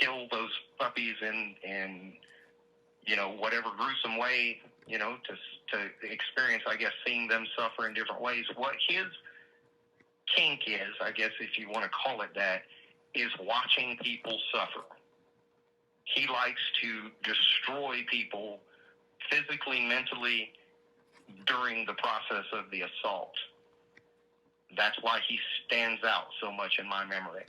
kill those puppies in whatever gruesome way, to experience, I guess, seeing them suffer in different ways. What his kink is, I guess, if you want to call it that, is watching people suffer. He likes to destroy people physically, mentally, during the process of the assault. That's why he stands out so much in my memory.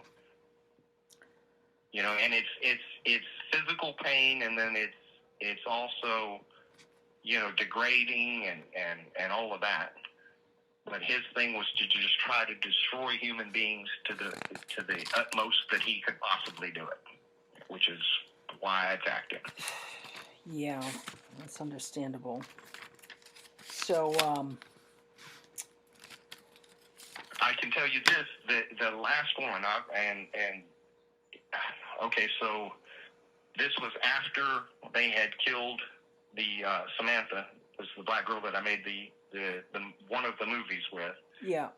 And it's physical pain, and then it's also, degrading and all of that. But his thing was to just try to destroy human beings to the utmost that he could possibly do it, which is why I attacked him. Yeah, that's understandable. So, I can tell you this: the last one, okay, so this was after they had killed the Samantha, was the black girl that I made the one of the movies with. Yeah.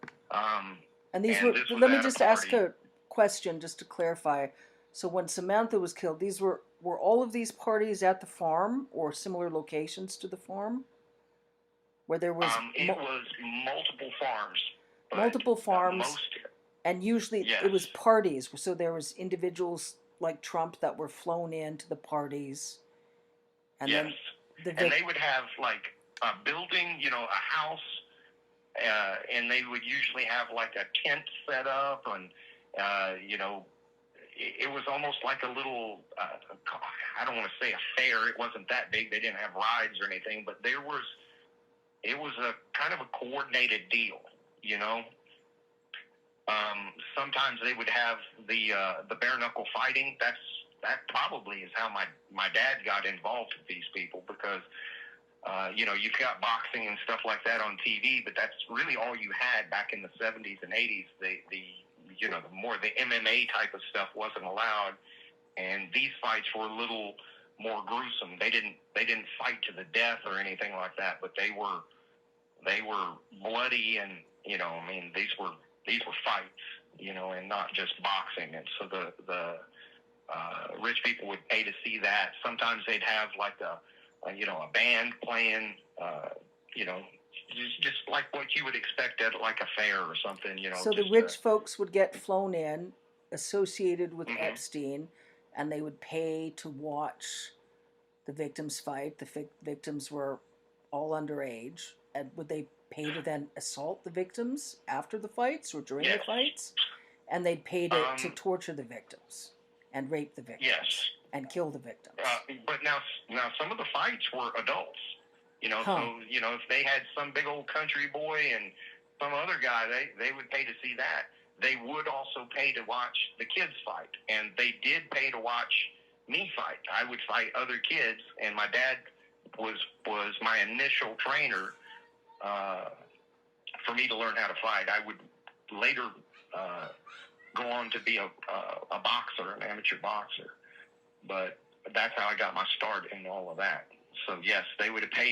And these were. Let me just ask a question, just to clarify. So when Samantha was killed, these were all of these parties at the farm or similar locations to the farm, where there was. It was multiple farms. Multiple farms, and usually yes. It was parties. So there was individuals like Trump that were flown into the parties, and yes. then and they would have like a building, a house, and they would usually have like a tent set up, and it was almost like a little. I don't want to say a fair. It wasn't that big. They didn't have rides or anything, but it was a kind of a coordinated deal. Sometimes they would have the bare knuckle fighting. That probably is how my dad got involved with these people, because you've got boxing and stuff like that on TV, but that's really all you had back in the 70s and 80s. The MMA type of stuff wasn't allowed, and these fights were a little more gruesome. They didn't fight to the death or anything like that, but they were bloody, and these were fights, and not just boxing. And so the rich people would pay to see that. Sometimes they'd have like a band playing, just like what you would expect at like a fair or something, So the rich folks would get flown in, associated with mm-hmm. Epstein, and they would pay to watch the victims fight. The victims were all underage. And would they pay to then assault the victims after the fights or during yes. the fights? And they'd pay to torture the victims and rape the victims yes. and kill the victims. But now some of the fights were adults. So if they had some big old country boy and some other guy, they would pay to see that. They would also pay to watch the kids fight, and they did pay to watch me fight. I would fight other kids, and my dad was my initial trainer. For me to learn how to fight. I would later go on to be a boxer, an amateur boxer. But that's how I got my start in all of that. So yes, they would have paid